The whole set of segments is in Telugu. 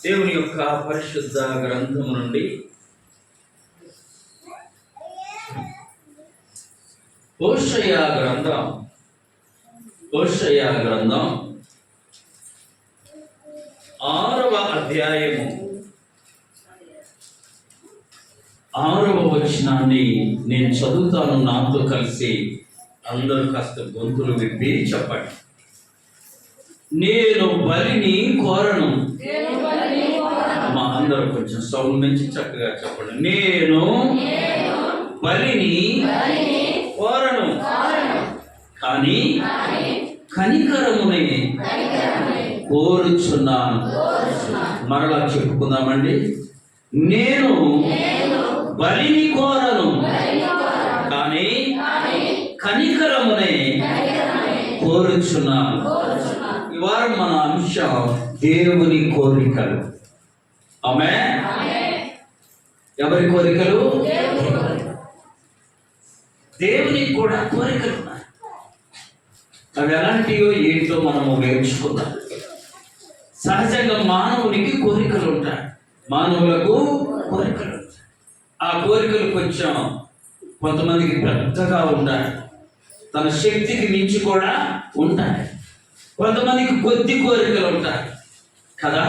దేవుని యొక్క పరిశుద్ధ గ్రంథము నుండి హోషేయ గ్రంథం 6వ అధ్యాయము 6వ వచనాన్ని నేను చదువుతాను. నాతో కలిసి అందరూ కాస్త గొంతులు విప్పి చెప్పండి. నేను బలిని కోరను. మా అందరూ కొంచెం సౌండ్ నుంచి చక్కగా చెప్పండి. నేను బలిని కోరను, కానీ కనికరమునే కోరుచున్నాను. మరలా చెప్పుకుందామండి. నేను బలిని కోరను, కానీ కనికరమునే కోరుచున్నాను. ఈ వారం మన అంశం దేవుని కోరికలు. ఆమేన్. ఎవరి కోరికలు? దేవునికి కూడా కోరికలు ఉన్నాయి. అవి ఎలాంటివో ఏంటో మనము నేర్చుకుందాం. సహజంగా మానవునికి కోరికలు ఉంటాయి, మానవులకు కోరికలు ఉంటాయి. ఆ కోరికలు కొంతమందికి పెద్దగా ఉంటాయి, తన శక్తికి మించి కూడా ఉంటాయి. కొంతమందికి కొద్ది కోరికలు ఉంటాయి కదా.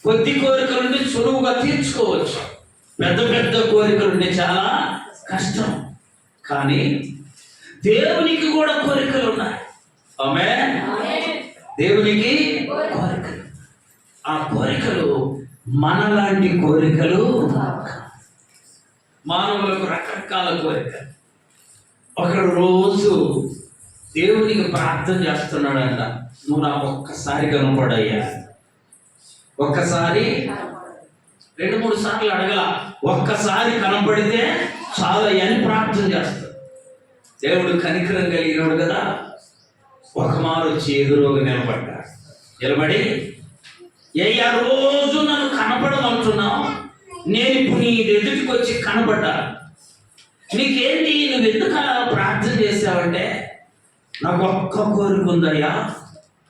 కొద్ది కోరికలు ఉంటే సులువుగా తీర్చుకోవచ్చు, పెద్ద పెద్ద కోరికలు ఉంటే చాలా కష్టం. కానీ దేవునికి కూడా కోరికలు ఉన్నాయి. ఆమేన్. దేవునికి కోరికలు. ఆ కోరికలు మనలాంటి కోరికలు. మానవులకు రకరకాల కోరికలు. ఒకడు రోజు దేవునికి ప్రార్థన చేస్తున్నాడంట, నువ్వు నాకు ఒక్కసారి కనపడయ్యా. ఒక్కసారి 2-3 సార్లు అడగల, ఒక్కసారి కనపడితే చాలా అని ప్రార్థన చేస్తాడు. దేవుడు కనికరం కలిగినాడు కదా. ఒక మారు వచ్చి ఎదురుగా నిలబడి, అయ్యా రోజు నన్ను కనపడమంటున్నావు, నేను ఇప్పుడు నీ ఎదుటికి వచ్చి కనపడ్డా, నీకేంటి, నువ్వు ఎందుకు అలా ప్రార్థన చేసావంటే, నాకు ఒక్క కోరిక ఉందయ్యా,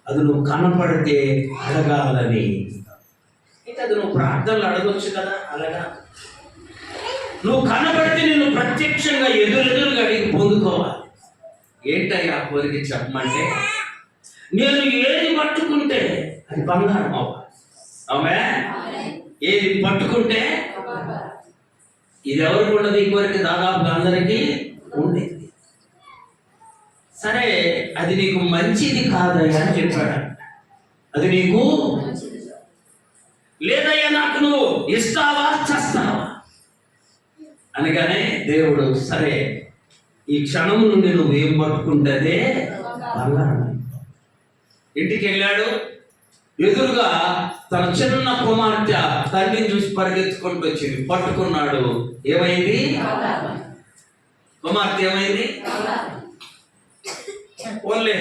అది నువ్వు కనపడితే అడగాలని. అది నువ్వు ప్రార్థనలు అడగొచ్చు కదా. అలాగా నువ్వు కనబడితే నేను ప్రత్యక్షంగా ఎదురుగా అడిగి పొందుకోవాలి. ఏంటయ్యా కోరిక చెప్పమంటే, నేను ఏది పట్టుకుంటే అది బంగారం అవ్వాలి. ఆమేన్. ఏది పట్టుకుంటే, ఇది ఎవరికి ఉండదు ఈ కోరిక, దాదాపు అందరికీ ఉండేది. సరే, అది నీకు మంచిది కాదయ్యా అని చెప్పాడు. అది నీకు లేదయ్యా, నాకు నువ్వు ఇస్తావా చస్తావా అనగానే దేవుడు, సరే ఈ క్షణం నుండి నువ్వేం పట్టుకుంటే బంగారం. ఇంటికి వెళ్ళాడు. ఎదురుగా తన చిన్న కుమార్తె తల్లిని చూసి పరిగెత్తుకుంటూ వచ్చింది. పట్టుకున్నాడు. ఏమైంది? కుమార్తె ఏమైంది? ఓన్లే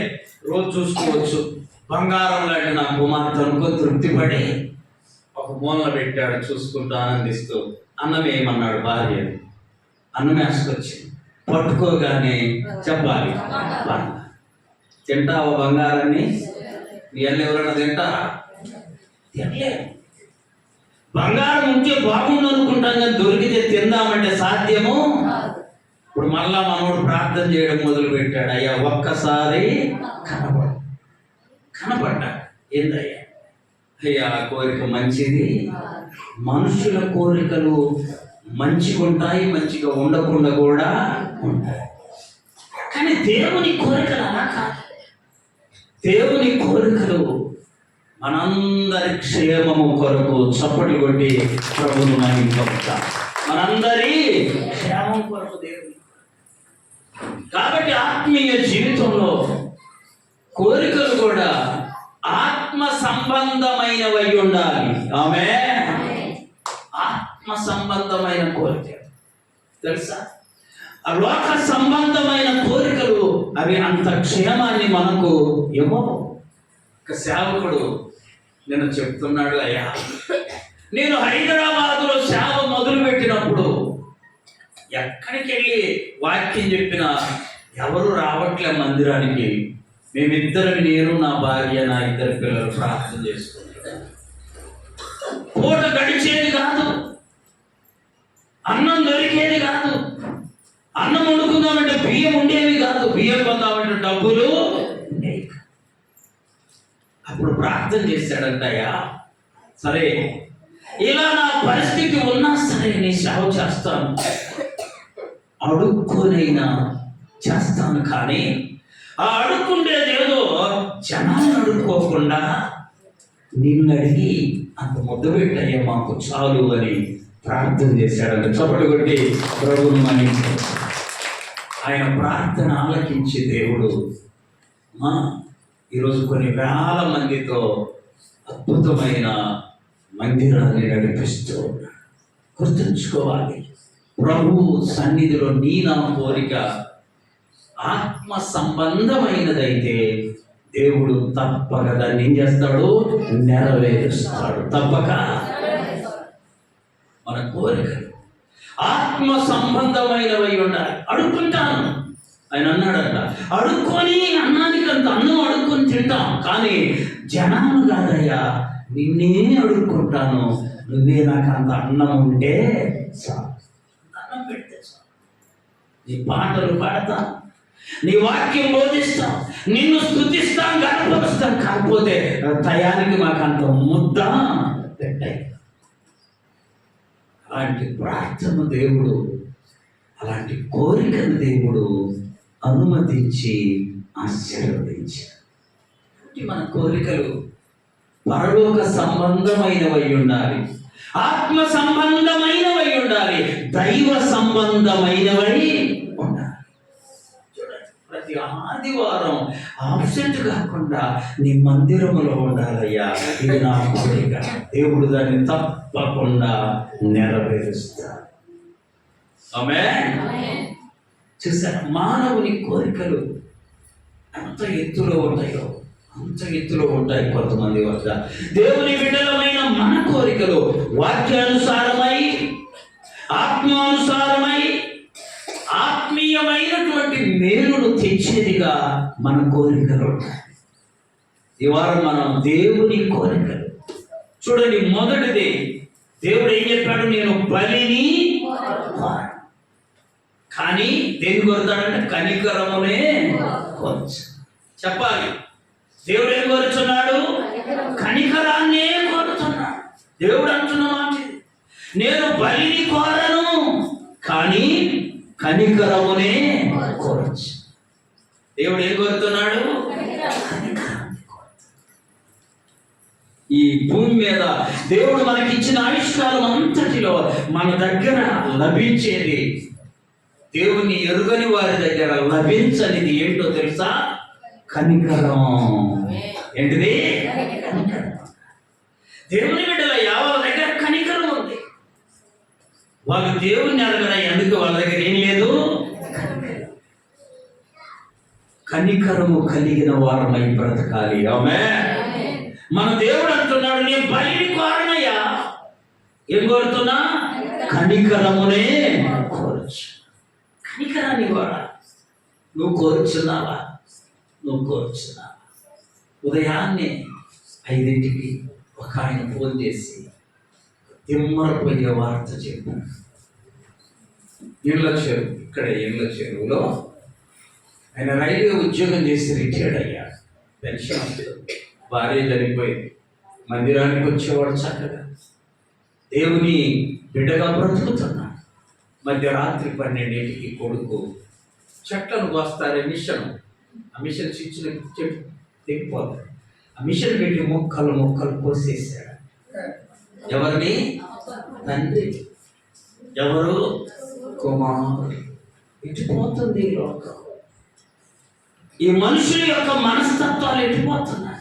రోజు చూసుకోవచ్చు, బంగారం లాంటి నా కుమార్తె అనుకో తృప్తిపడి ఒక మూలన పెట్టాడు, చూసుకుంటూ ఆనందిస్తూ. అన్నం ఏమన్నాడు భార్య, అన్నం వేసుకొచ్చింది. పట్టుకోగానే చెప్పాలి, తింటావా బంగారాన్ని? నీ అల్లు ఎవరైనా తింటారా? తినలేదు. బంగారం ఉంటే బాగుండు అనుకుంటాం, కానీ దొరికితే తిందామంటే సాధ్యము. ఇప్పుడు మళ్ళా మనోడు ప్రార్థన చేయడం మొదలు పెట్టాడు. అయ్యా ఒక్కసారి కనపడ్డా. ఏందయ్యా? అయ్యా కోరిక మంచిది. మనుషుల కోరికలు మంచిగా ఉంటాయి, మంచిగా ఉండకుండా కూడా ఉంటాయి. కానీ దేవుని కోరికలు అలా కాదు. దేవుని కోరికలు మనందరి క్షేమము కొరకు. చప్పట్లు కొట్టి ప్రభువును మహిమపరుద్దాం. మనందరి క్షేమం కొరకు దేవుని. కాబట్టి ఆత్మీయ జీవితంలో కోరికలు కూడా ఆత్మ సంబంధమైనవై ఉండాలి. ఆమేన్. ఆత్మ సంబంధమైన కోరిక తెలుసా? ఆ లోక సంబంధమైన కోరికలు అవి అంత క్షేమాన్ని మనకు ఇవ్వవు. ఒక సేవకుడు నేను చెప్తున్నాడు, అయ్యా నేను హైదరాబాద్లో సేవ మొదలు పెట్టినప్పుడు ఎక్కడికి వెళ్ళి వాక్యం చెప్పినా ఎవరు రావట్లే మందిరానికి. మేమిద్దరం, నేను, నా భార్య, నా 2 పిల్లలు ప్రార్థన చేసుకుంటాం. పూట గడిచేది కాదు, అన్నం దొరికేది కాదు, అన్నం వండుకుందామంటే బియ్యం ఉండేవి కాదు, బియ్యం కొందామంటే డబ్బులు ఉండేవి. అప్పుడు ప్రార్థన చేశాడంటయ్యా, సరే ఇలా నా పరిస్థితి ఉన్నా సరే నీ సేవ చేస్తాను, అడుక్కోనైనా చేస్తాను, కానీ ఆ అడుక్కుండేదేదో జనాన్ని అడుక్కోకుండా నిన్ను అడిగి అంత ముద్ద పెట్టయ్యా మాకు చాలు అని ప్రార్థన చేశాడంట. చప్పట్లు కొట్టి ప్రభువును మన్నించాడు. ఆయన ప్రార్థన ఆలకించి దేవుడు ఈరోజు కొన్ని వేల మందితో అద్భుతమైన మందిరాన్ని నడిపిస్తూ ఉన్నాడు. గుర్తుంచుకోవాలి, ప్రభు సన్నిధిలో నీ నా కోరిక ఆత్మ సంబంధమైనదైతే దేవుడు తప్పక దాన్ని ఏం చేస్తాడు? నెరవేరుస్తాడు. తప్పక మన కోరికలు ఆత్మ సంబంధమైనవై ఉండాలి. అడుక్కుంటాను ఆయన అన్నాడంట, అడుక్కొని అన్నానికి అంత అన్నం అడుక్కొని తింటాం, కానీ జనాలు కాదయ్యా నిన్నే అడుక్కుంటాను, నువ్వే నాకు అంత అన్నం ఉంటే చాలు, అన్నం పెడితే చాలు. నీ పాటలు పాడతాం, నీ వాక్యం బోధిస్తాం, నిన్ను స్తుతిస్తాం, గణపరుస్తాం, కాకపోతే టయానికి మాకు అంత ముద్ద పెట్టాయి. అలాంటి ప్రార్థన దేవుడు, అలాంటి కోరికను దేవుడు అనుమతించి ఆశీర్వదించాడు. మన కోరికలు పరలోక సంబంధమైనవై ఉండాలి, ఆత్మ సంబంధమైనవై ఉండాలి, దైవ సంబంధమైనవై ఉండాలి. చూడండి, ప్రతి ఆదివారం ఆబ్సెంట్ కాకుండా నీ మందిరములో ఉండాలయ్యా, ఇది నా కోరిక. దేవుడు దాన్ని తప్పకుండా నెరవేరుస్తాడు. ఆమేన్. చూసారా, మానవుని కోరికలు ఎంత ఎత్తులో ఉంటాయో అంత ఎత్తులో ఉంటాయి కొంతమంది వద్ద. దేవుని బిడ్డలమైన మన కోరికలు వాక్యానుసారమై, ఆత్మానుసారమై, ఆత్మీయమైనటువంటి మేలును తెచ్చేదిగా మన కోరికలు ఉంటాయి. ఈ వారం మనం దేవుని కోరికలు చూడండి. మొదటిది, దేవుడు ఏం చెప్పాడు? నేను బలిని కానీ దేని కోరుతాడంటే కనికరమునే కోరచ్చు. చెప్పాలి, దేవుడు ఏం కోరుచున్నాడు? కనికరాన్నే కోరుతున్నాడు. దేవుడు అంటున్న మాట, నేను బలిని కోరను కానీ కనికరమునే కోరచ్చు. దేవుడు ఏం కోరుతున్నాడు? ఈ భూమి మీద దేవుడు మనకిచ్చిన ఆయుష్కాలం అంతటిలో మన దగ్గర లభించేది, దేవుని ఎరుగని వారి దగ్గర లభించనిది ఏంటో తెలుసా? కనికరం. ఏంటిది? దేవుని బిడ్డల వాళ్ళ దగ్గర కనికరం ఉంది. వాళ్ళు దేవుణ్ణి అడగరా, ఎందుకు వాళ్ళ దగ్గర ఏం లేదు? కనికరము కలిగిన వారమై బ్రతకాలి. ఆమేన్. మన దేవుడు అంటున్నాడు, నేను బలిని కోరనయ్యా, ఏం కోరుతున్నా? కనికరమునే కోరచ్చు. కనికరాన్ని కూడా నువ్వు కోరుచున్నావా? నువ్వు కోరుచున్నావా? ఉదయాన్నే 5ంటికి ఒక ఆయన ఫోన్ చేసి తిమ్మరపోయే వార్త చెప్పాడు. ఇళ్ళ చెరువు, ఇక్కడ ఇళ్ళ చెరువులో ఆయన రైల్వే ఉద్యోగం చేసి రిటైర్డ్ అయ్యాడు. పెన్షన్ వస్తుంది. భార్య చనిపోయింది. మందిరానికి వచ్చేవాడు చక్కగా దేవుని బిడ్డగా బ్రతుకుతున్నాడు. మధ్యరాత్రి 12ంటికి కొడుకు చెట్లను కోస్తారే మిషన్, ఆ మిషన్ స్విచ్లు తెగిపోతాడు. ఆ మిషన్ పెట్టి మొక్కలు కోసేసాడు. ఎవరిని? తండ్రి. ఎవరు? కుమారుడు. ఎట్టిపోతుంది ఈ లోకం. ఈ మనుషుల యొక్క మనస్తత్వాలు ఎట్టిపోతున్నాయి.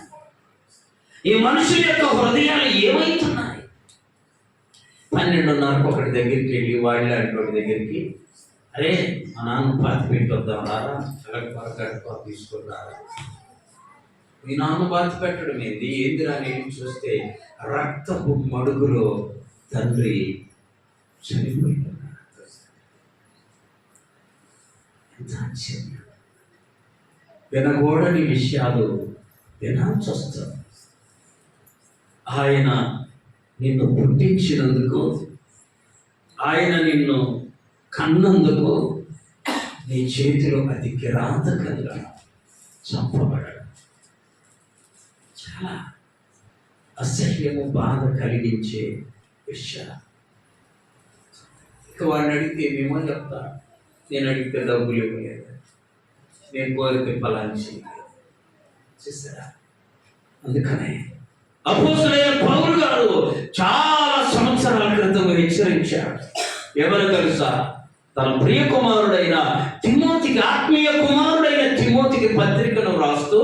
ఈ మనుషుల యొక్క హృదయాలు ఏమవుతున్నాయి. 12:30 ఒకటి దగ్గరికి వెళ్ళి వాడిలాంటి ఒకటి దగ్గరికి, అరే మా నాన్న బాతి పెట్టి వద్దాం రారా, కలగ తీసుకున్నారా. మీ నాన్న బాతి పెట్టడం ఏందిరా అని చూస్తే రక్తపు మడుగులో తండ్రి చనిపోయినాడు. ఎంత ఆశ్చర్యం. వినగూడని విషయాలు వినాల్సి వస్తుంది. ఆయన నిన్ను పుట్టించినందుకు, ఆయన నిన్ను కన్నందుకు నీ చేతిలో అతి కిరాతకంగా చంపబడడం చాలా అసహ్యము, బాధ కలిగించే విషయాలు. ఇక వాడిని అడిగితే ఏమేమో చెప్తా. నేను అడిగితే డబ్బులు ఇవ్వలేదు, నేను కోరితే ఫలాన్ని చేశారా. అందుకనే అపోస్తలుడైన పౌలు గారు చాలా సంవత్సరాల క్రితం హెచ్చరించాడు. ఎవరు తెలుసా? తన ప్రియ కుమారుడైన తిమోతికి, ఆత్మీయ కుమారుడైన తిమోతికి పత్రికను రాస్తూ,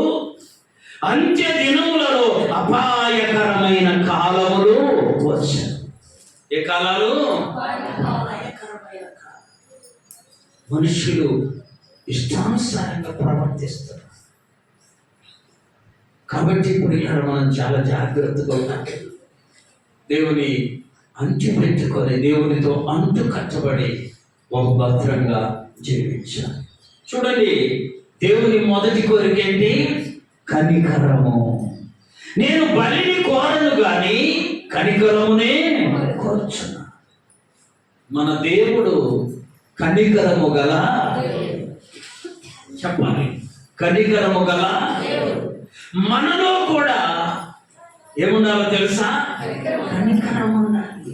అంత్య దినములలో అపాయకరమైన కాలములు వచ్చాయి. ఏ కాలాలు? అపాయకరమైన కాలం. మనుషులు ఇష్టానుసారంగా ప్రవర్తిస్తారు. కాబట్టి ఇప్పుడు ఇలా మనం చాలా జాగ్రత్తగా ఉండాలి. దేవుని అంచు పెట్టుకొని, దేవునితో అంటు కట్టబడి ఒక భద్రంగా జీవించాలి. చూడండి, దేవుని మొదటి కోరిక ఏంటి? కనికరము. నేను బలిని కోరను గాని కనికరమునే కోరుచున్నా. మన దేవుడు కనికరము గల, చెప్పాలి, కనికరము గల. మనలో కూడా ఏముండాలో తెలుసా? కనికరం ఉండాలి.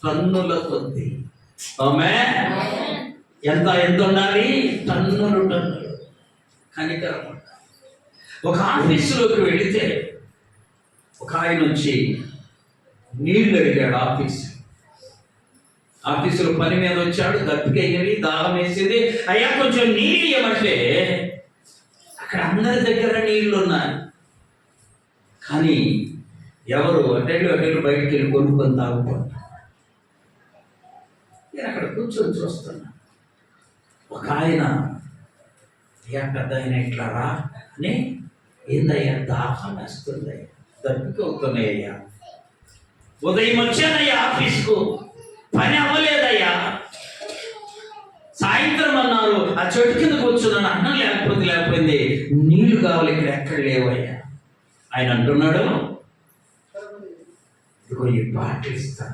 టన్నుల కొద్ది. ఆమె ఎంత ఉండాలి? టన్నులు కనికరం ఉండాలి. ఒక ఆఫీసులోకి వెళితే ఒక ఆయన వచ్చి నీళ్ళు అడిగాడు. ఆఫీసులో పని మీద వచ్చాడు, దప్పికయ్యేది, దాహం వేసింది. అయ్యా కొంచెం నీళ్ళు ఇవ్వమంటే అక్కడ అందరి దగ్గర నీళ్లు ఉన్నాయి. కానీ ఎవరు అటెండు బయటికి వెళ్ళి కొనుక్కొని తాగుకుంటారు. నేను అక్కడ కూర్చొని చూస్తున్నా. ఒక ఆయన, అయ్యా పెద్ద ఆయన ఇట్లా రా అని, ఏందయ్యా దాహం వేస్తుంది, దప్పిక అవుతున్నాయ్యా, ఉదయం వచ్చానయ్యా ఆఫీస్కు, పని అవ్వలేదయ్యా, సాయంత్రం అన్నారు ఆ చెట్టు కింద కూర్చున్నాను, అన్నం లేకపోయింది, నీళ్లు కావాలి, ఇక్కడ ఎక్కడ లేవయ్యా. ఆయన అంటున్నాడు, ఇదిగో ఈ బాటిల్ ఇస్తా,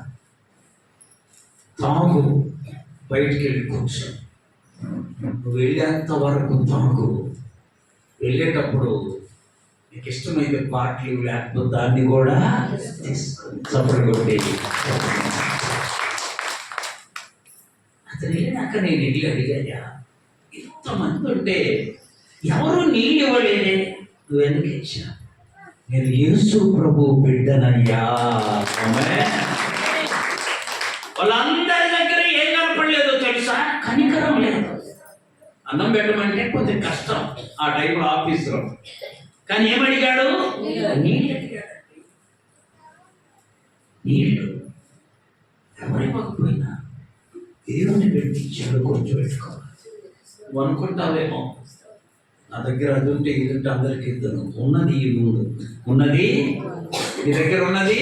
తాగు, బయటికి వెళ్ళి కూర్చో, నువ్వు వెళ్ళేంత వరకు తాగు, వెళ్ళేటప్పుడు నీకు ఇష్టమైతే బాటిల్ లేకపోతే దాన్ని కూడా తీసుకొని చప్పట్లు కొట్టేది. అతను వెళ్ళినాక నేను వెళ్ళి అడిగాయా, ఇంతమంది ఉంటే ఎవరు నీళ్ళు ఇవ్వలేదే, నువ్వు ఎందుకు ఇచ్చా? నేను యేసు ప్రభు బిడ్డనయ్యా. వాళ్ళందరి దగ్గర ఏం కనపడలేదో తెలుసా? కనికరం లేదు. అన్నం పెట్టమంటే కొంచెం కష్టం ఆ టైంలో ఆఫీసులో. కానీ ఏమడిగాడు? నీళ్ళు అడిగాడు. నీళ్ళు ఎవరివ్వకపోయినా దేవుని పెట్టించాడు, కొంచెం పెట్టుకోవాలి. నువ్వు అనుకుంటావేమో నా దగ్గర అది ఉంటే ఇది ఉంటే అందరికి ఇద్దరు. ఉన్నది ఈ మూడు, ఉన్నది నీ దగ్గర ఉన్నది.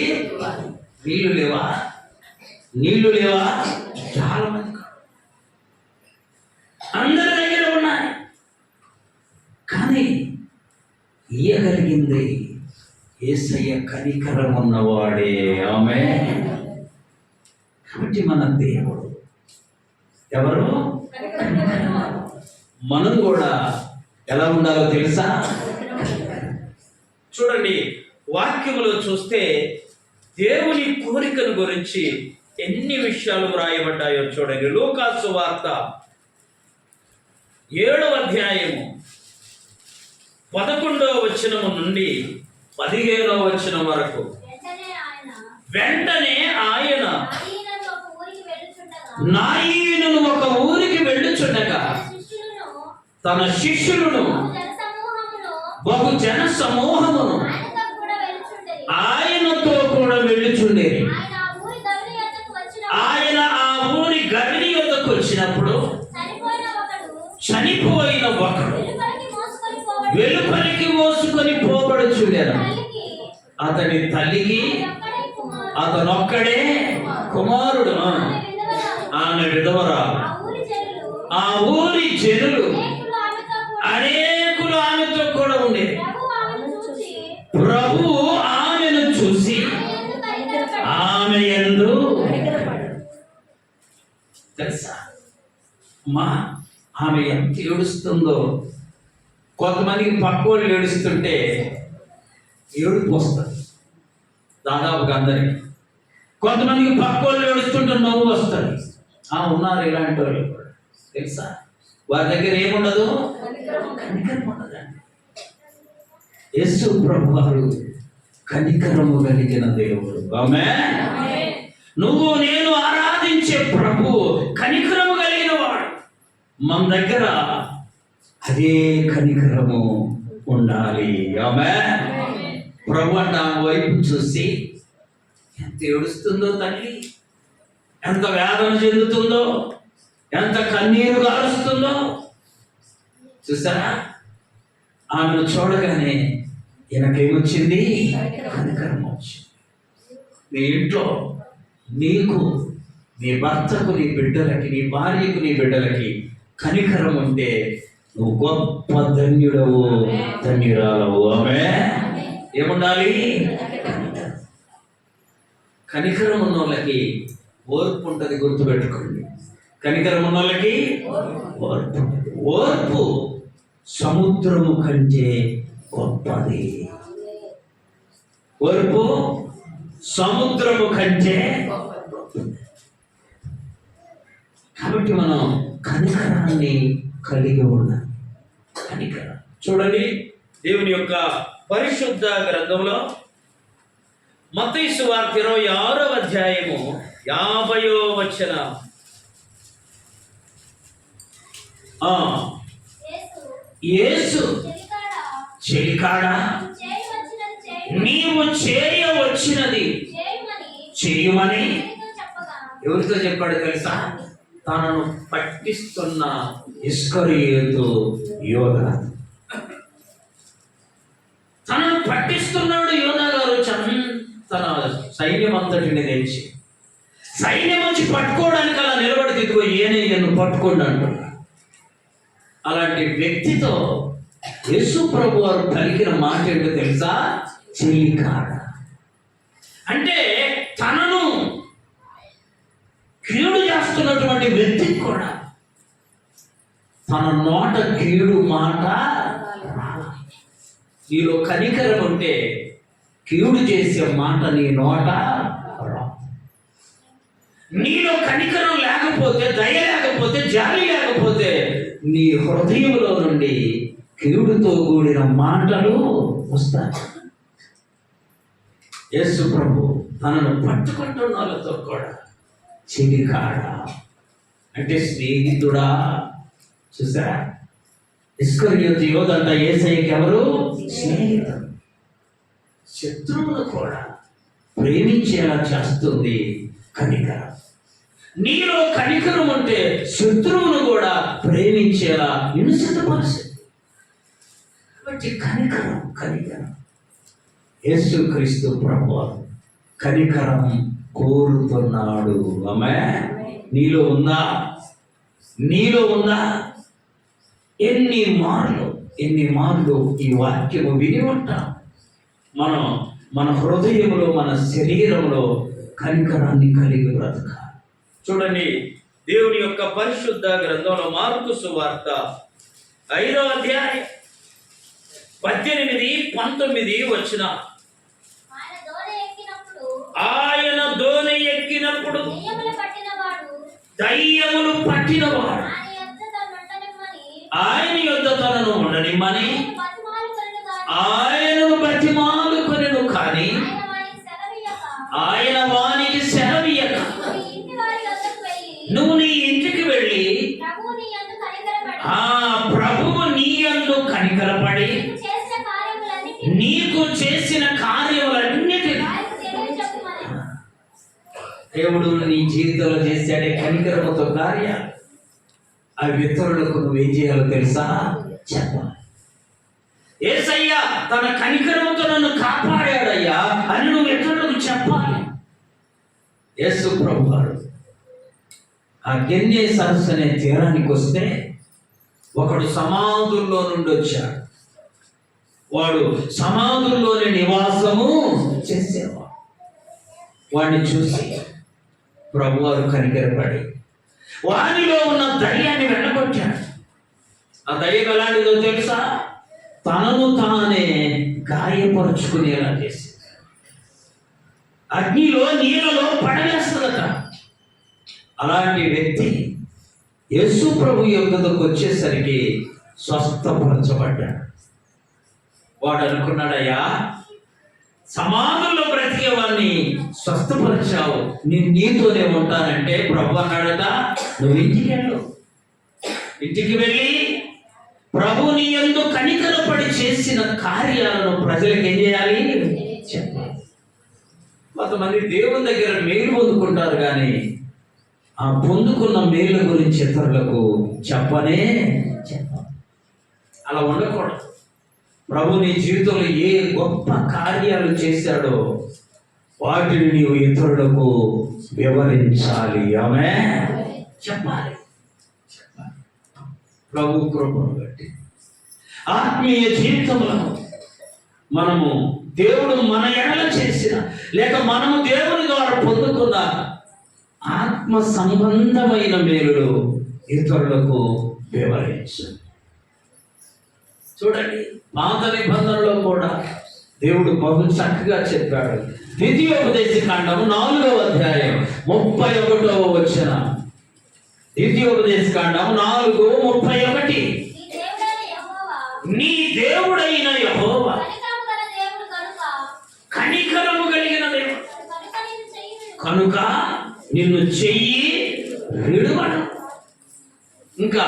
నీళ్లు లేవా? చాలా మంది అందరి దగ్గర ఉన్నాయి, కానీ ఇయ్యగలిగింది యేసయ్య కనికరం ఉన్నవాడే. ఆమె కాబట్టి మన దేవుడు ఎవరు? మనం కూడా ఎలా ఉండాలో తెలుసా? చూడండి, వాక్యములో చూస్తే దేవుని కోరికను గురించి ఎన్ని విషయాలు వ్రాయబడ్డాయో చూడండి. లూకాసు వార్త 7వ అధ్యాయము 11వ వచనము నుండి 15వ వచనం వరకు. వెంటనే ఆయన నాయీనును ఒక ఊరికి వెళ్ళుచుండగా తన శిష్యులను బహు జన సమూహమును ఆయనతో కూడా వెళ్ళుచుండేది. ఆయన ఆ ఊరి గవిని యొద్దకు వచ్చినప్పుడు చనిపోయిన ఒకడు వెలుపలికి మోసుకొని పోబడుచుండెను. అతని తల్లికి అతనొక్కడే కుమారుడు, ఆమె విధవరాలు. ఆ ఊరి జనులు అనేకులు ఆమెతో కూడా ఉండేది. ప్రభు ఆమెను చూసి ఆమె తెలుసా అమ్మా, ఆమె ఎంత ఏడుస్తుందో. కొంతమందికి పక్కోళ్ళు ఏడుస్తుంటే ఏడుపు వస్తుంది దాదాపుగా అందరికి. కొంతమందికి పక్కోళ్ళు ఏడుస్తుంటే నవ్వు వస్తుంది. ఉన్నారు ఇలాంటి వాళ్ళు కూడా తెలుసా. వారి దగ్గర ఏముండదు, కనికరం ఉండదండి. యేసు ప్రభు వారు కనికరము కలిగిన దేవుడు. ఆమేన్. నువ్వు నేను ఆరాధించే ప్రభు కనికరము కలిగిన వాడు. మన దగ్గర అదే కనికరము ఉండాలి. ఆమేన్. ప్రభు అన్న వైపు చూసి ఎంత ఏడుస్తుందో తల్లి, ఎంత వేదన చెందుతుందో, ఎంత కన్నీరు గారుస్తుందో చూసారా. ఆమెను చూడగానే ఈయనకేమొచ్చింది, కనికరం వచ్చింది. నీ ఇంట్లో నీకు, నీ భర్తకు, నీ బిడ్డలకి, నీ భార్యకు, నీ బిడ్డలకి కనికరం ఉంటే నువ్వు గొప్ప ధన్యుడవు, ధన్యురాలవు. ఆమేన్. ఏముండాలి, కనికరం ఉన్న వాళ్ళకి ఓర్పు ఉంటుంది. గుర్తుపెట్టుకోండి, కనికరం ఉన్న వాళ్ళకి ఓర్పు. ఓర్పు సముద్రము కంటే గొప్పది. ఓర్పు సముద్రము కంటే గొప్పది. కాబట్టి మనం కనికరాన్ని కలిగి ఉండాలి. కనికరం చూడండి, దేవుని యొక్క పరిశుద్ధ గ్రంథంలో మత్తయి సువార్త 26వ అధ్యాయము 50వ వచనం. యేసు చెలికాడా, నీవు చేయవచ్చినది చేయమని ఎవరితో చెప్పాడు తెలుసా? తనను పట్టిస్తున్న ఇస్కరియోతు యోధా. తనను పట్టిస్తున్నాడు యోధా గారు. తన సైన్యం అంతటిని తెచ్చి, సైన్యం వచ్చి పట్టుకోవడానికి అలా నిలబడి తిట్టుకో, ఈయన పట్టుకోండి అంటున్నాడు. అలాంటి వ్యక్తితో యేసు ప్రభు వారు పలికిన మాట ఏంటో తెలుసా? చెలికాడ. అంటే తనను కీడు చేస్తున్నటువంటి వ్యక్తికి కూడా తన నోట కీడు మాట. నీలో కనికరం ఉంటే కీడు చేసే మాట నీ నోట రా. నీలో కనికరం లేకపోతే, దయ లేకపోతే, జాలి లేకపోతే నీ హృదయంలో నుండి కీడుతో కూడిన మాటలు వస్తాయి. యేసు ప్రభు తనను పట్టుకుంటున్న వాళ్ళతో కూడా చెలికాడా అంటే స్నేహితుడా. చూసారా, ఇస్కరియోతు యోధంట యేసయ్యకి ఎవరు? స్నేహితుడు. శత్రువును కూడా ప్రేమించేలా చేస్తుంది కనికరం. నీలో కనికరం ఉంటే శత్రువును కూడా ప్రేమించేలా నిన్ను సిద్ధపరుస్తుంది. కాబట్టి కనికరం యేసుక్రీస్తు ప్రభువు కనికరం కోరుతున్నాడు. ఆమేన్. నీలో ఉందా? ఎన్ని మార్లు ఈ వాక్యము విని ఉంటాం. మనం మన హృదయంలో, మన శరీరంలో కనికరాన్ని కలిగి బ్రతకాలి. చూడండి, దేవుని యొక్క పరిశుద్ధ గ్రంథంలో మార్కు సువార్త 5వ అధ్యాయం 18-19 వచ్చిన. ఆయన దోణి ఎక్కినప్పుడు దయ్యములు పట్టినవాడు ఆయన యొద్ద తనను ఉండనిమ్మని ఆయనను బతిమాలుకొనెను. కానీ ఆయన వానికి సెలవియ్యక నువ్వు నీ ఇంటికి వెళ్ళి ప్రభువు నీ యందు కనికరపడి నీకు చేసిన కార్యములన్నిటినీ దేవుడు నీ జీవితంలో చేశాడే కనికరముతో కార్యాలు. ఆ ఇతరులకు నువ్వేం చేయాలో తెలుసా? చెప్పాలి. యేసయ్య తన కనికరముతో నన్ను కాపాడాడయ్యా అని నువ్వు ఇతరులకు చెప్పాలి. యేసు ప్రభు వారు ఆ గెన్నే సరస్సు అనే తీరానికి వస్తే ఒకడు సమాధుల్లో నుండి వచ్చాడు. వాడు సమాధుల్లోని నివాసము చేసేవాడు. వాడిని చూసి ప్రభువారు కనికరపడి వానిలో ఉన్న దయ్యాన్ని వెళ్ళగొట్టాడు. ఆ దయ్యం ఎలాంటిదో తెలుసా? తనను తానే గాయపరుచుకునేలా చేసింది. అగ్నిలో నీళ్ళలో పడవేస్తుందట. అలాంటి వ్యక్తి యేసు ప్రభు యొక్కకు వచ్చేసరికి స్వస్థపరచబడ్డాడు. వాడు అనుకున్నాడయ్యా, సమాధుల్లో బ్రతికే వాడిని స్వస్థపరిచావు, నేను నీతోనే ఉంటానంటే ప్రభు అన్నాడట, నువ్వు ఇంటికి వెళ్ళు. ఇంటికి వెళ్ళి ప్రభు నీ యందు కనికరపడి చేసిన కార్యాలను ప్రజలకు ఏం చేయాలి? చెప్పాలి. కొంతమంది దేవుని దగ్గర మేలు పొందుకుంటారు, కానీ ఆ పొందుకున్న మేలు గురించి ఇతరులకు చెప్పనే చెప్పాలి. అలా ఉండకూడదు. ప్రభు నీ జీవితంలో ఏ గొప్ప కార్యాలు చేశాడో వాటిని నీవు ఇతరులకు వివరించాలి. ఆమె చెప్పాలి. ప్రభు కృపను బట్టి ఆత్మీయ జీవితంలో మనము దేవుడు మన ఎడల చేసిన లేక మనము దేవుని ద్వారా పొందుకున్న ఆత్మ సంబంధమైన మేలులు ఇతరులకు వివరించాలి. చూడండి, పాత నిబంధనలో కూడా దేవుడు బహు చక్కగా చెప్పాడు. ద్వితీయోపదేశకాండము 4వ అధ్యాయం 31వ వచనం. ద్వితీయోపదేశకాండము 4:31. నీ దేవుడైన యెహోవా కనికరము కలిగిన దేవుడు కనుక నిన్ను చెయ్యి విడువడు, ఇంకా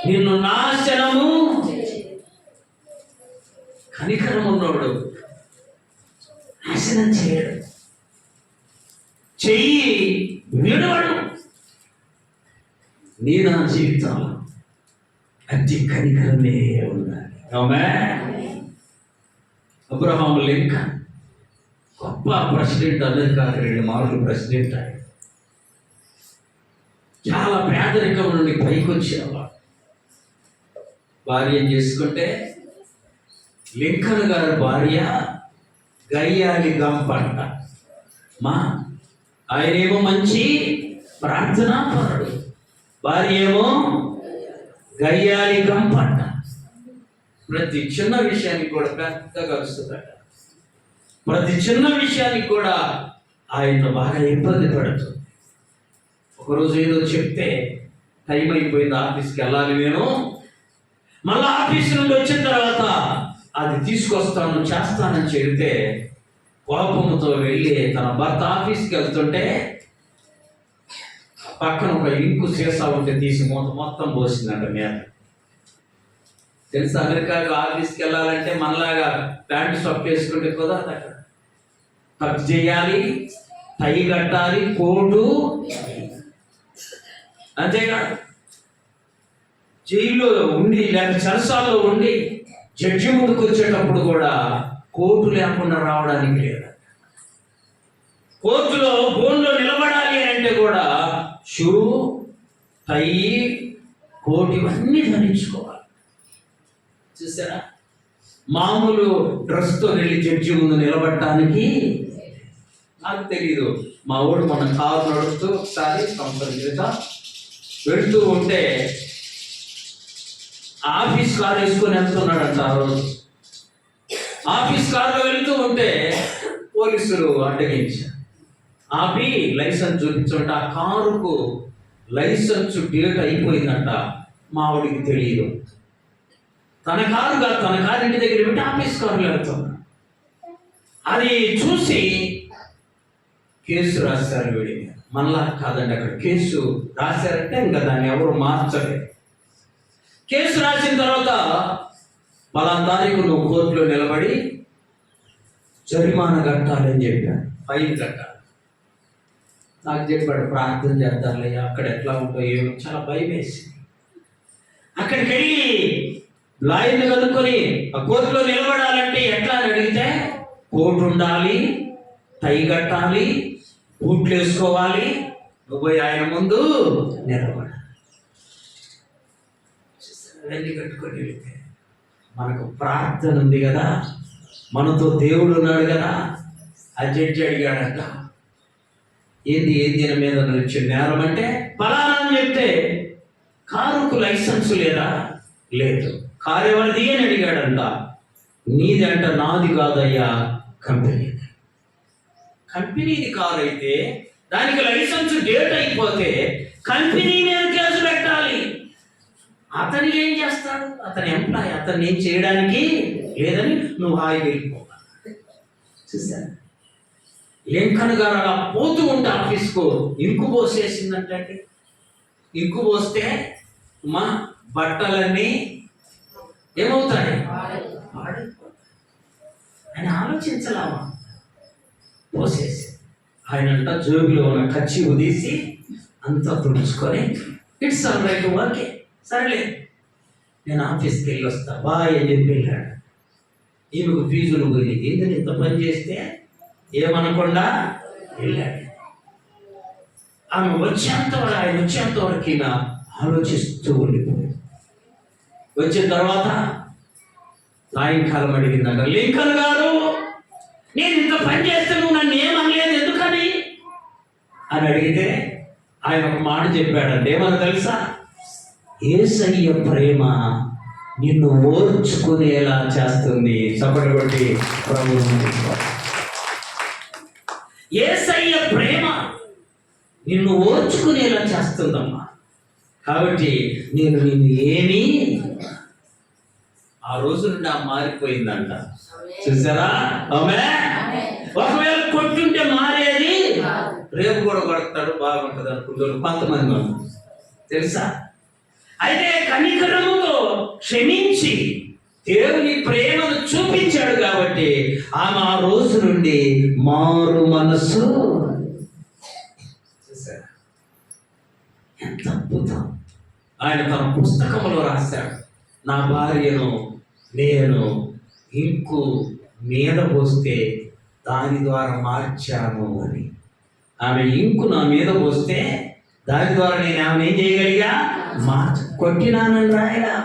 నిన్ను నాశనము. కనికరం ఉన్నవాడు నాశనం చేయడు, చెయ్యి విడువడు. నీ నా జీవితంలో అతి కనికరమే ఉండాలి. అబ్రహాం లింకన్ గొప్ప ప్రెసిడెంట్, అమెరికా 2 మార్లు ప్రెసిడెంట్ అయ్యాడు. చాలా పేదరికం నుండి పైకి వచ్చేవాడు. భార్య చేసుకుంటే లింకన్ గారి భార్య గయ్యాలి గంపంట. ఆయనేమో మంచి ప్రార్థనా పరుడు, భార్య ఏమో గయ్యాలి గంపంట. ప్రతి చిన్న విషయానికి కూడా పెద్దగా వస్తుందట. ప్రతి చిన్న విషయానికి కూడా ఆయన బాగా ఇబ్బంది పడుతుంది. ఒకరోజు ఏదో చెప్తే టైం అయిపోయింది, ఆఫీస్కి వెళ్ళాలి నేను, మళ్ళీ ఆఫీస్ నుండి వచ్చిన తర్వాత అది తీసుకొస్తాను చేస్తానని చెబితే కోపంతో వెళ్ళి తన భర్త ఆఫీస్కి వెళ్తుంటే పక్కన ఒక ఇంకు సీసా ఉంటే తీసి మొత్తం పోసిందంట మీద. తెలుసు, అమెరికాకు ఆఫీస్కి వెళ్ళాలంటే మనలాగా ప్యాంటు సొక్క వేసుకుంటే కుదరదు. అక్కడ టక్ చేయాలి, టై కట్టాలి, కోటు. అంతేకాదు, జైల్లో ఉండి లేక చెరసాల్లో ఉండి జడ్జి ముందుకు వచ్చేటప్పుడు కూడా కోర్టు లేకుండా రావడానికి లేదు. కోర్టులో బోన్లో నిలబడాలి అంటే కూడా షూ, టై, కోట్ ఇవన్నీ ధరించుకోవాలి. చూసారా, మామూలు డ్రెస్తో వెళ్ళి జడ్జి ముందు నిలబడటానికి నాకు తెలియదు. మా ఊడు మన కారు నడుస్తూ ఒకసారి సంప్రదిత వెళ్తూ ఉంటే ఆఫీస్ కారు వేసుకొని వెళ్తున్నాడంట. ఆ రోజు ఆఫీస్ కారులో వెళ్తూ ఉంటే పోలీసులు అడ్డగించారు. ఆపి లైసెన్స్ చూపించంట. ఆ కారుకు లైసెన్స్ డేట్ అయిపోయిందంట. మా ఆవిడికి తెలియదు. తన కారుగా తన కారు ఇంటి దగ్గర పెట్టి ఆఫీస్ కారులో వెళ్తున్నా. అది చూసి కేసు రాశారు వీడి మీద. మనలా కాదండి, అక్కడ కేసు రాశారంటే ఇంకా దాన్ని ఎవరు మార్చలేదు. కేసు రాసిన తర్వాత పలానా తారీఖు నువ్వు కోర్టులో నిలబడి జరిమానా కట్టాలని చెప్పాను, ఫైన్ కట్టాలి. నాకు చెప్పాడు, ప్రార్థన చేద్దాంలే, అక్కడ ఎట్లా ఉంటాయో ఏమో, చాలా భయం వేసింది. అక్కడికి వెళ్ళి లాయర్ని కనుక్కొని ఆ కోర్టులో నిలబడాలంటే ఎట్లా అని అడిగితే కోర్టు ఉండాలి, టై కట్టాలి, బూట్లు వేసుకోవాలి, నువ్వు పోయి ఆయన ముందు నిలబడాలి. అవన్నీ కట్టుకొని వెళ్తే మనకు ప్రార్థన ఉంది కదా, మనతో దేవుడు ఉన్నాడు కదా. ఆ జడ్జి అడిగాడంట, ఏంది దీని మీద వచ్చే నేరం అంటే ఫలానా అని చెప్తే కారుకు లైసెన్స్ లేదా? లేదు. కారు ఎవరిది అని అడిగాడంట. నీది అంట. నాది కాదయ్యా, కంపెనీది. కంపెనీది కారు అయితే దానికి లైసెన్స్ డేట్ అయిపోతే కంపెనీ మీద కేసు పెట్టాలి. అతను ఏం చేస్తాడు? అతని ఎంప్లాయ్, అతన్ని ఏం చేయడానికి లేదని నువ్వు హాయి వెళ్ళిపోవాలి. చూసాను లింకన్ గారు అలా పోతూ ఉంటే ఆఫీస్కు ఇంకు పోసేసిందంటే, ఇంకు పోస్తే మా బట్టలన్నీ ఏమవుతాయి? ఆయన ఆలోచించలామా? పోసేసి ఆయనంట జోబులో ఉన్న కచ్చి ఉదీసి అంతా తుడుచుకొని ఇట్స్ ఆల్ రైట్, ఓకే సరేలే నేను ఆఫీస్కి వెళ్ళి వస్తా బాయ్ అని చెప్పి వెళ్ళాడు. ఈమెకు ఫీజులు పోయి ఎందుకు ఇంత పని చేస్తే ఏమనకుండా వెళ్ళాడు. ఆమె ఆయన వచ్చేంత వరకు ఈయన ఆలోచిస్తూ ఉండిపోయాడు. వచ్చిన తర్వాత సాయంకాలం అడిగిందంట, లింకన్ గారు నేను ఇంత పని చేస్తే నువ్వు నన్ను ఏమనలేదు ఎందుకని అని అడిగితే ఆయన ఒక మాట చెప్పాడంటే ఏమన్నా తెలుసా? యేసయ్య ప్రేమ నిన్ను ఓర్చుకునేలా చేస్తుంది. చప్పటి కొట్టి ప్రభువుని. యేసయ్య ప్రేమ నిన్ను ఓర్చుకునేలా చేస్తుందమ్మా. కాబట్టి నేను నిన్ను ఏమీ ఆ రోజు నుండి మారిపోయిందంట. చూసారా? ఒకవేళ కొట్టుంటే మారేది, రేపు కూడా కొడతాడు బాగుంటుంది అనుకుంటారు కొంతమంది మనం తెలుసా. అయితే కనికరముతో క్షమించి దేవుని ప్రేమను చూపించాడు కాబట్టి ఆమె ఆ రోజు నుండి మారు మనసు. చూసారా ఎంత అద్భుతం! ఆయన తన పుస్తకంలో రాశాడు, నా భార్యను నేను ఇంకు మీద పోస్తే దాని ద్వారా మార్చాను అని. ఆమె ఇంకు నా మీద పోస్తే దాని ద్వారా నేను ఆమె ఏం చేయగలిగా? కొట్టినానని రాయలా.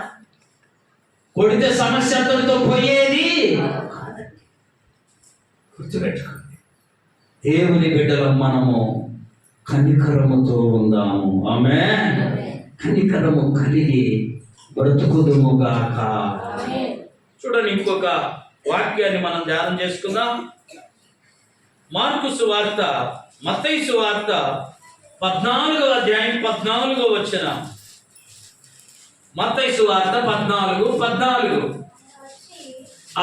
కొడితే సమస్య అతనితో పోయేది. గుర్తుపెట్టుకోండి, దేవుని బిడ్డలు మనము కనికరముతో ఉందాము. ఆమేన్. కనికరము కలిగి బ్రతుకుదుముగాక. చూడండి, ఇంకొక వాక్యాన్ని మనం ధ్యానం చేసుకుందాం. మార్కు సువార్త, మత్తయి సువార్త 14వ అధ్యాయం 14వ వచనం. మత్తయి సువార్త 14:14.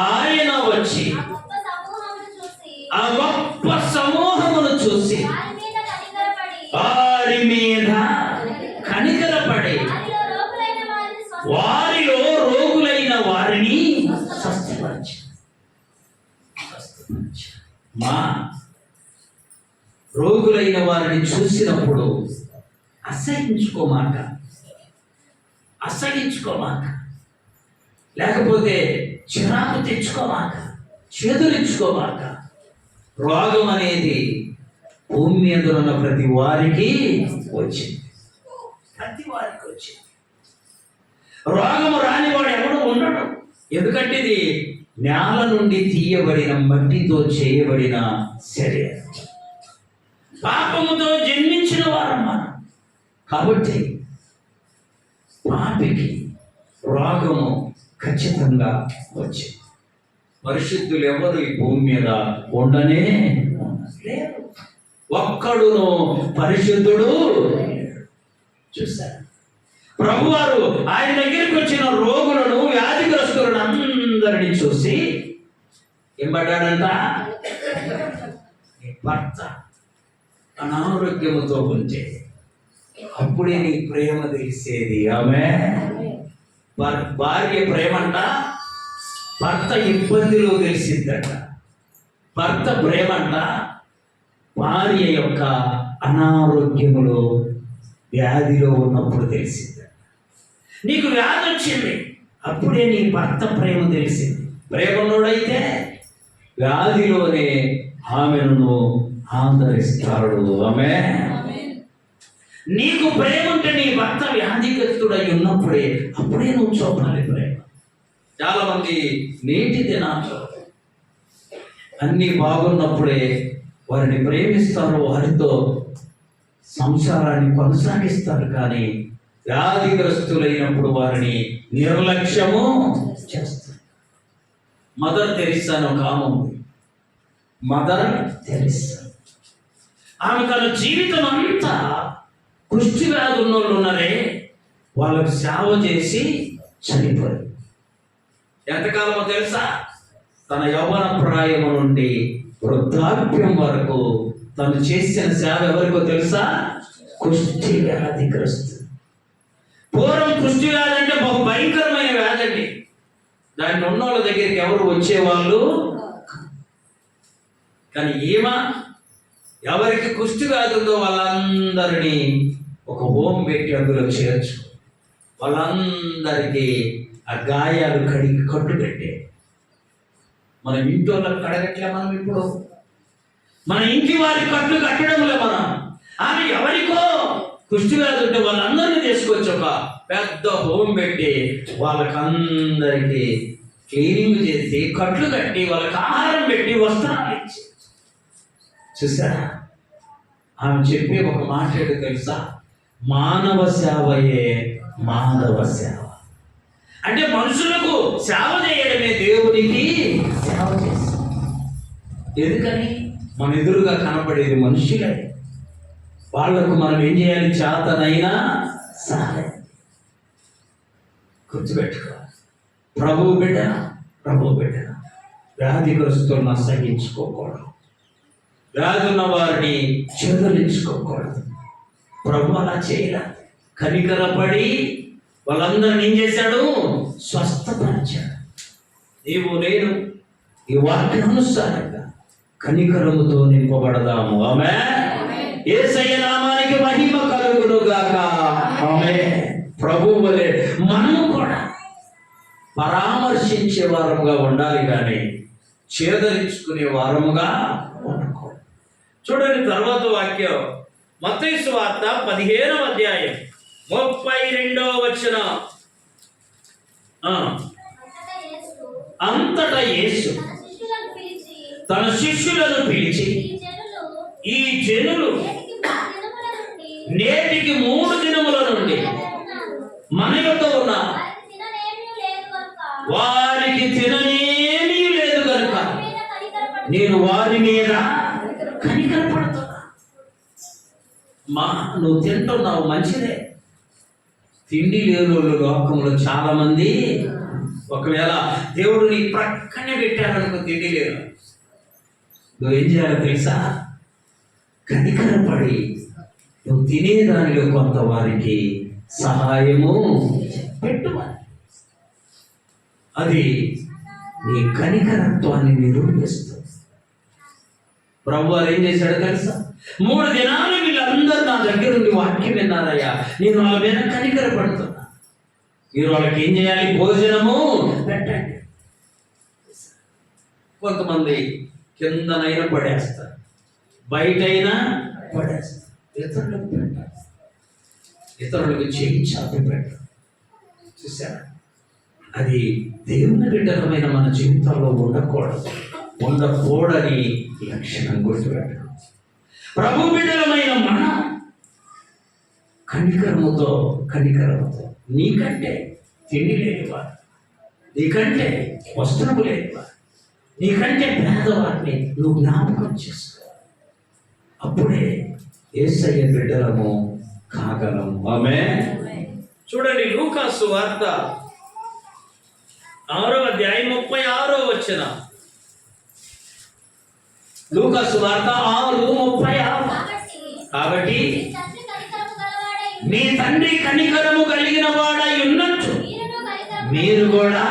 ఆయన వచ్చి ఆ గొప్ప సమూహమును చూసి వారి మీద కనికరపడి వారిలో రోగులైన వారిని స్వస్థపరిచారు. మా రోగులైన వారిని చూసినప్పుడు అసహించుకోమాక, లేకపోతే చిరాకు తెచ్చుకోమాక, చేదులించుకోమాక. రోగం అనేది భూమి మీద ఉన్న ప్రతి వారికి వచ్చింది. రోగము రానివాడు ఎవడు ఉండడు. ఎందుకంటే ఇది నేల నుండి తీయబడిన మట్టితో చేయబడిన శరీరం. పాపముతో జన్మించిన వారమ్మా. కాబట్టి పాపికి రోగము ఖచ్చితంగా వచ్చింది. పరిశుద్ధులు ఎవరు ఈ భూమి మీద ఉండనే లేరు. ఒక్కడును పరిశుద్ధుడు. చూశారు ప్రభువారు ఆయన దగ్గరికి వచ్చిన రోగులను, వ్యాధిగ్రస్తులను అందరినీ చూసి ఏమంటాడంట? భర్త అనారోగ్యముతో ఉంటే అప్పుడే నీ ప్రేమ తెలిసేది. ఆమె భార్య ప్రేమంట భర్త ఇబ్బందిలో తెలిసిందట. భర్త ప్రేమంట భార్య యొక్క అనారోగ్యములో, వ్యాధిలో ఉన్నప్పుడు తెలిసిందట. నీకు వ్యాధి వచ్చింది, అప్పుడే నీ భర్త ప్రేమ తెలిసింది. ప్రేమనుడైతే వ్యాధిలోనే ఆమెను ఆదరిస్తాడు. ఆమె నీకు ప్రేమ ఉంటే నీ భర్త వ్యాధిగ్రస్తుడై ఉన్నప్పుడే అప్పుడే నువ్వు చూపాలి ప్రేమ. చాలా మంది నేటి దినాల్లో అన్నీ బాగున్నప్పుడే వారిని ప్రేమిస్తారు, వారితో సంసారాన్ని కొనసాగిస్తారు. కానీ వ్యాధిగ్రస్తులైనప్పుడు వారిని నిర్లక్ష్యము చేస్తారు. మదర్ తెరిసా అని ఒక ఆమె ఉంది. మదర్ తెరిసా ఆమె తన జీవితం అంతా కుష్టి వ్యాధి ఉన్నోళ్ళు ఉన్నారే వాళ్ళకు సేవ చేసి చనిపోయారు. ఎంతకాలమో తెలుసా? తన యవ్వన ప్రాయము నుండి వృద్ధాప్యం వరకు తను చేసిన సేవ ఎవరికో తెలుసా? కుష్టి వ్యాధిగ్రస్తు. పూర్వం కుష్టి వ్యాధి అంటే బహు భయంకరమైన వ్యాధి అండి. దాన్ని ఉన్నోళ్ళ దగ్గరికి ఎవరు వచ్చేవాళ్ళు. కానీ ఈమె ఎవరికి కుష్టి వ్యాధి ఉందో వాళ్ళందరినీ ఒక హోమ్ పెట్టి అందులో చేర్చు, వాళ్ళందరికీ ఆ గాయాలు కడిగి కట్టు పెట్టే. మన ఇంటోళ్ళకి కడగట్లే మనం ఇప్పుడు, మన ఇంటి వారి కట్లు కట్టడంలే మనం. ఆమె ఎవరికో కుష్టి వ్యాధి ఉంటే వాళ్ళందరినీ తీసుకొచ్చి ఒక పెద్ద హోమ్ పెట్టి వాళ్ళకందరికీ క్లీనింగ్ చేసి కట్లు కట్టి వాళ్ళకి ఆహారం పెట్టి వస్త్రాలు ఇచ్చి. చూసారా? ఆమె చెప్పే ఒక మాట ఏంటో తెలుసా? మానవ సేవయే మాధవ సేవ. అంటే మనుషులకు సేవ చేయడమే దేవునికి సేవ చేస్తాం. ఎందుకని? మన ఎదురుగా కనపడేది మనుషులే. వాళ్లకు మనం ఏం చేయాలి? చేతనైనా సహాయం. గుర్తుపెట్టుకోవాలి. ప్రభువు బిడ్డ వ్యాధిగ్రస్తులను అసహించుకోకూడదు, వ్యాధి ఉన్న వారిని చెదరించుకోకూడదు. ప్రభు అలా చేయరా? కనికరపడి వాళ్ళందరిని ఏం చేశాడు? స్వస్థపరిచాడు. నీవు నేను ఈ వాక్యానుసారంగా కనికరముతో నింపబడదాము. ఆమేన్. యేసయ్య నామానికి మహిమ కలుగును గాక. ఆమేన్. ప్రభువు వలె మనము కూడా పరామర్శించే వారముగా ఉండాలి, కానీ చేదరించుకునే వారముగా ఉండకూడదు. చూడండి తర్వాత వాక్యం, మత్తయి సువార్త 15వ అధ్యాయం 32వ వచనం. అంతటా యేసు తన శిష్యులను పిలిచి, ఈ జనులు నేటికి 3 దినముల నుండి మన యొద్ద ఉన్నారు, వారికి తిననేమీ లేదు కనుక నేను వారి మీద కనికరపడుతున్నా. నువ్వు తింటున్నావు, మంచిదే. తిండి లేని వాళ్ళు లోకంలో చాలా మంది. ఒకవేళ దేవుడు నీ ప్రక్కనే పెట్టారనుకో తిండి లేదు, నువ్వేం చేయాలో తెలుసా? కనికరపడి నువ్వు తినేదానిలో కొంత వారికి సహాయము పెట్టువాలి. అది నీ కనికరత్వాన్ని నిరూపిస్తుంది. ప్రభు ఏం చేశాడో తెలుసా? 3 దినాలు వీళ్ళందరూ నా దగ్గర నుండి వాక్యం విన్నారయ్యా, నేను వాళ్ళ మీద కనికరపడుతున్నా. మీరు వాళ్ళకి ఏం చేయాలి? భోజనము పెట్టండి. కొంతమంది కిందనైనా పడేస్తారు, బయటైనా పడేస్తారు. ఇతరులకు పెట్టాలి, ఇతరులకు చేయించాలి పెట్టాలి. చూసారా? అది దేవుని బిడ్డలమైన మన జీవితంలో ఉండకూడని లక్షణం. గుర్తుపెట్టాలి. ప్రభు బిడ్డలమైన మనం కనికరముతో నీకంటే తిండి లేనివారు, నీకంటే వస్త్రము లేనివారు, నీకంటే పేదవారిని నువ్వు జ్ఞాపకం చేసుకో. అప్పుడే యేసయ్య బిడ్డలము కాగలము. ఆమేన్. చూడండి లూకా సువార్త 6వ అధ్యాయం 36వ వచనం. లూకా సువార్త 6:36. కాబట్టి మీ తండ్రి కనికరము కలిగిన వాడై ఉన్నట్టు మీరు కూడా.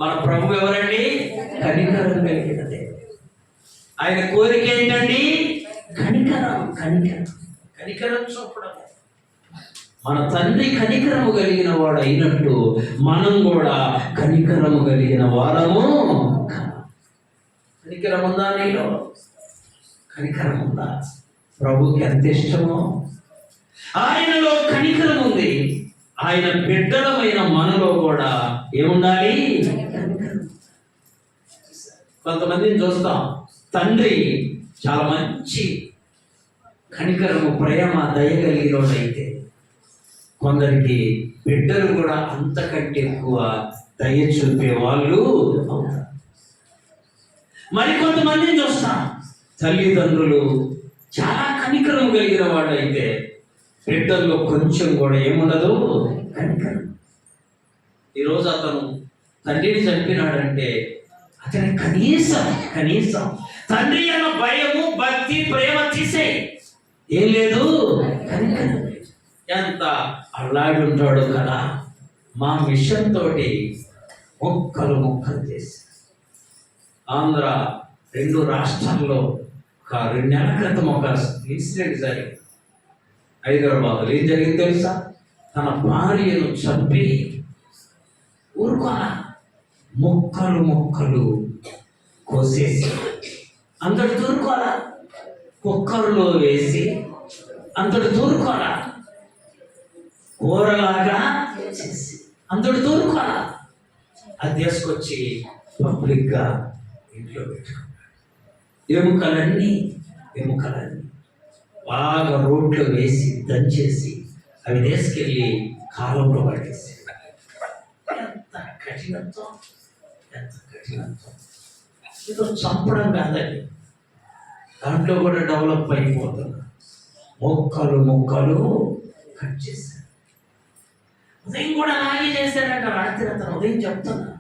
మన ప్రభు ఎవరండి? కనికరం కలిగినదే. ఆయన కోరిక ఏంటండి? కనికరం చూపడం. మన తండ్రి కనికరము కలిగిన వాడు అయినట్టు మనం కూడా కనికరము కలిగిన వారము. కనికరం ఉందా నీలో? కనికరం ఉందా? ప్రభుకి ఎంత ఇష్టమో ఆయనలో కనికరం ఉంది. ఆయన బిడ్డలమైన మనలో కూడా ఏముండాలి? కొంతమందిని చూస్తాం, తండ్రి చాలా మంచి కనికరము, ప్రేమ, దయ కలిగినోడైతే కొందరికి బిడ్డలు కూడా అంతకంటే ఎక్కువ దయ చూపే వాళ్ళు అవుతారు. మరికొంతమందిని చూస్తాం, తల్లిదండ్రులు చాలా కనికరం కలిగిన వాళ్ళు అయితే బిడ్డల్లో కొంచెం కూడా ఏముండదు, కనికరం. ఈరోజు అతను తండ్రిని చంపినాడంటే అతని కనీసం తండ్రి అన్న భయము, భక్తి, ప్రేమ తీసే ఏం లేదు, కనికరం. ఎంత అల్లాడి ఉంటాడు కదా. మా మిషన్ తోటి మొక్కలు చేసి ఆంధ్ర 2 రాష్ట్రాల్లో ఒక 2 నెలల క్రితం ఒక ఇన్సిడెంట్ జరిగింది. హైదరాబాద్లో ఏం జరిగింది తెలుసా? తన భార్యను చంపి ఊరుకోలా, మొక్కలు కోసేసి అంతటి తూరుకోలా, కుక్కర్లో వేసి అంతటి తూరుకోలా, కూరలాగా చేసి అంతటి తూరుకోలా, అది తీసుకొచ్చి పబ్లిక్గా ఇంట్లో పెట్టుకున్నాడు. ఎముకలన్నీ బాగా రోడ్లో వేసి దంచేసి అవి తీసుకెళ్ళి కాలంలో పడేసి, ఎంత కఠినత్వం. ఏదో చంపడం కాదండి, దాంట్లో కూడా డెవలప్ అయిపోతున్నా. మొక్కలు కట్ చేశారు. ఉదయం కూడా అలాగే చేశాడంట. రాత్రి అతను ఉదయం చెప్తున్నా,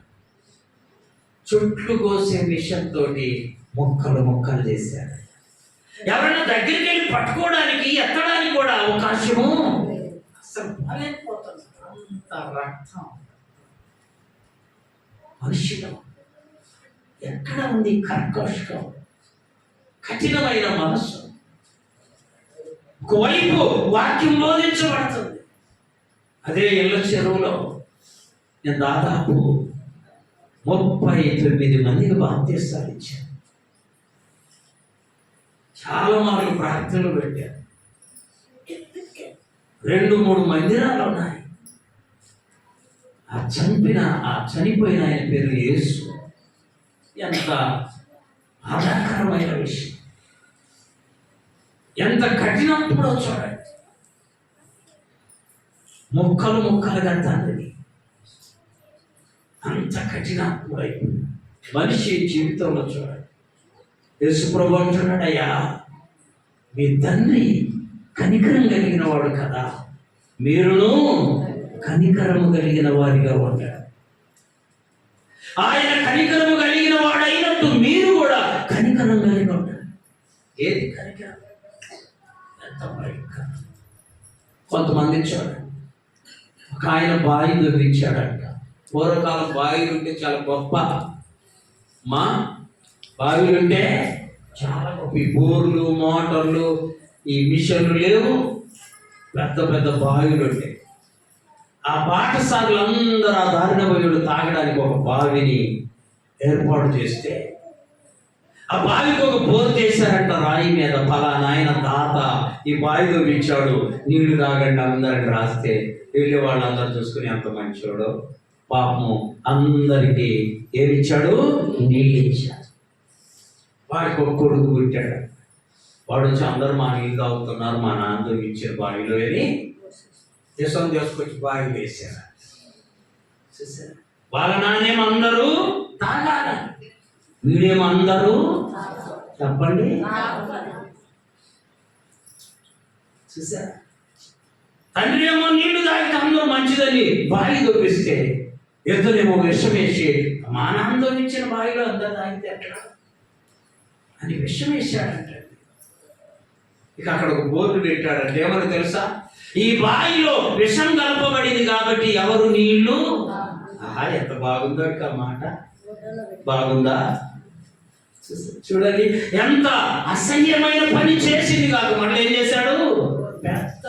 చుట్లు కోసే మిషన్ తోటి మొక్కలు చేశాడు. ఎవరైనా దగ్గరికి వెళ్ళి పట్టుకోవడానికి, ఎత్తడానికి కూడా అవకాశము అసలు బాగాలేకపోతుంది. అంత రక్తం మనిషిలో ఎక్కడ ఉంది? కర్కశం, కఠినమైన మనస్సు. ఒకవైపు వాక్యం బోధించబడుతుంది. అదే ఇళ్ళ చెరువులో నేను దాదాపు 39 మందికి బాప్తిస్తాలు ఇచ్చాను. చాలా మార్లు ప్రార్థనలు పెట్టాను. 2-3 మందిరాలు ఉన్నాయి. ఆ చనిపోయిన ఆయన పేరు యేసు. ఎంత బాధాకరమైన విషయం, ఎంత కఠినప్పుడో చూడండి. ముక్కలుగా తండ్రిని అంత కఠినప్పుడు అయిపోయింది మనిషి జీవితంలో. చూడండి, యేసుప్రభు అంటున్నాడు, అయ్యా మీ తండ్రి కనికరం కలిగిన వాడు కదా, మీరును కనికరము కలిగిన వారిగా ఉంటాడు. ఆయన కనికరము కలిగిన వాడు అయినట్టు మీరు కూడా కనికరం కలిగి ఉంటాడు. ఏది కనికరం? ఎంత భయంకరం. కొంతమంది చూడండి, ఒక ఆయన బావి దొరికించాడంట. పూర్వకాలం బావిలు ఉంటే చాలా గొప్ప. మా బావిలు ఉంటే చాలా గొప్ప. ఈ బోర్లు, మోటార్లు, ఈ మిషన్లు లేవు. పెద్ద బావిలు ఉంటాయి. ఆ పాఠశాలలు అందరూ ఆ దారిన పోయేడు తాగడానికి ఒక బావిని ఏర్పాటు చేస్తే, ఆ బావికి ఒక బోర్ చేశారంట రాయి మీద. ఫలానా ఆయన తాత ఈ బావి దొరికించాడు, నీళ్లు తాగండి అందరికి రాస్తే వెళ్ళి వాళ్ళందరూ చూసుకుని ఎంత మంచోడు. పాపము అందరికీ ఏమిచ్చాడు? నీళ్ళు ఇచ్చాడు. వాడికి ఒక కొడుకు పుట్టాడు. వాడు వచ్చి అందరూ మా నీళ్ళు తాగుతున్నారు, మా నాన్నతో ఇచ్చారు బావిలో అని దేశం తీసుకొచ్చి బావి వేశారు. వాళ్ళ నాన్నేమందరూ తాగాలి, వీడేమందరూ చెప్పండి. చూసారా? తండ్రి ఏమో నీళ్లు తాగితే అందరూ మంచిదని బావి దొప్పిస్తే, ఇద్దరేమో విషం వేసి మా నాన్నతో ఇచ్చిన బావిలో అందరు తాగితే ఎట్లా అని విషం వేశాడంటే, ఇక అక్కడ ఒక బోర్డు పెట్టాడంటే ఏమని తెలుసా? ఈ బావిలో విషం కలపబడింది కాబట్టి ఎవరు నీళ్లు. ఎంత బాగుందో ఇక మాట, బాగుందా? చూడండి, ఎంత అసహ్యమైన పని చేసింది కాదు. మళ్ళీ ఏం చేశాడు? పెద్ద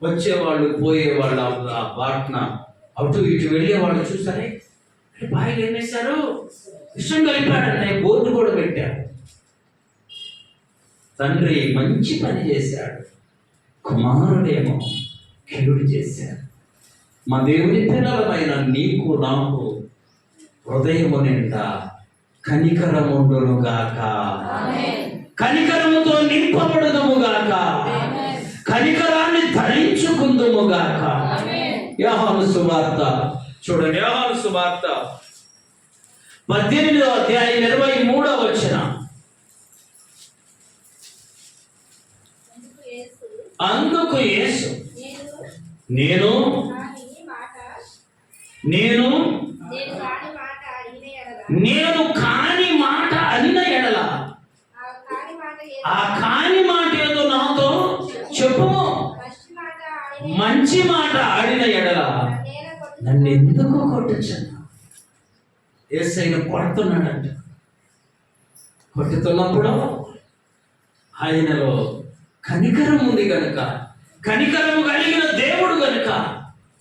వచ్చేవాళ్ళు పోయేవాళ్ళు ఆ బాట్న అటు ఇటు వెళ్ళేవాళ్ళు చూసారే, బావిలో ఏం చేశారు? విషం కలిపాడంటే బోర్డు కూడా పెట్టారు. తండ్రి మంచి పని చేశాడు, కుమారుడేమో కీడు చేశాడు. మా దేవుని పిల్లలమైన నీకు నాకు హృదయము నిండా కనికరముండును గాక, కనికరముతో నింపబడుదుము గాక, కనికరాన్ని ధరించుకుందుము గాక. యోహాను సువార్త చూడండి, యోహాను సువార్త 18వ అధ్యాయం 23వ వచనం. అందుకు యేసు నేను కాని మాట అనిన ఎడల ఆ కాని మాట ఏదో నాతో చెప్పుము, మంచి మాట ఆడిన ఎడల నన్ను ఎందుకు కొట్టచ్చు? యేసయ్యను కొడుతున్నాడంట. కొట్టుతున్నప్పుడు ఆయనలో కనికరం ఉంది కనుక, కనికరము కలిగిన దేవుడు కనుక,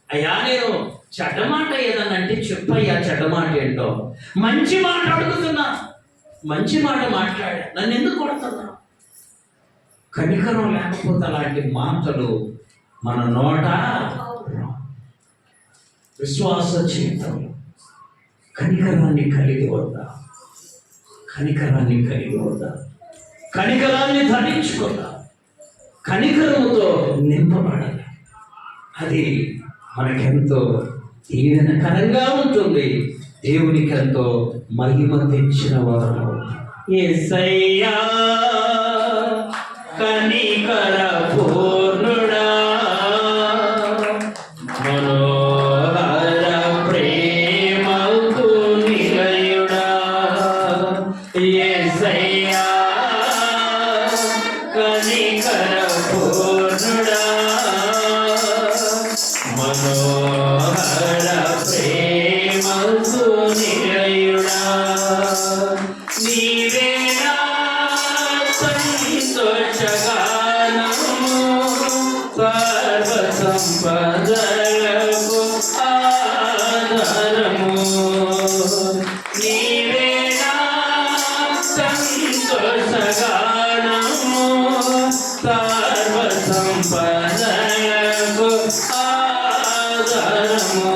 అయ్యా నేను చెడ్డమాట ఏదన్నంటే చెప్పయ్యా, చెడ్డమాట ఏంటో, మంచి మాట అడుగుతున్నా, మంచి మాట మాట్లాడా, నన్ను ఎందుకు కొడుతున్నా? కనికరం లేకపోతే అలాంటి మాటలు మన నోట విశ్వాస జీవితంలో కనికరాన్ని కలిగి వద్దా, కనికరాన్ని కలిగి వద్దా, కనికరాన్ని ధరించుకుందా, కనికరముతో నింపబడాలి. అది మనకెంతో దీవెనకరంగా ఉంటుంది, దేవునికి ఎంతో మహిమ తెచ్చిన వారు. యేసయ్యా కనికర పూర్ణుడా, మనోహర ప్రేమకు నిలయుడా, యేసయ్యా కనికర పూర్ణుడా, మనోహర ప్రేమకు నిలయుడా, నీవేనా సంతోషగానము, సర్వ సంపదలకు ఆధారము, నీవేనా సంతోషగానము, సర్వ సంపదలకు ఆధారము,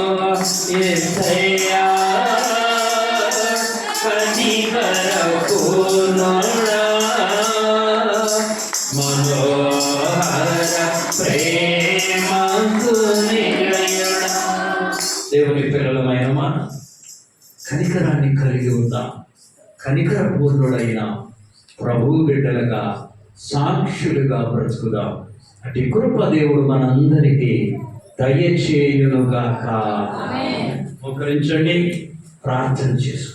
యేసయ్యా కనికర పూర్ణుడా, మనోహర ప్రేమకు నిలయుడా. దేవుని పిల్లలమైన మనం కనికరాన్ని కలిగి ఉందాం. కనికర పూర్ణుడైన ప్రభువు బిడ్డలుగా, సాక్షులుగా బ్రతుకుదాం. అటు కృప దేవుడు మనందరికీ దయచేయునుగాక. మోకరించండి, ప్రార్థన చేసుకోండి.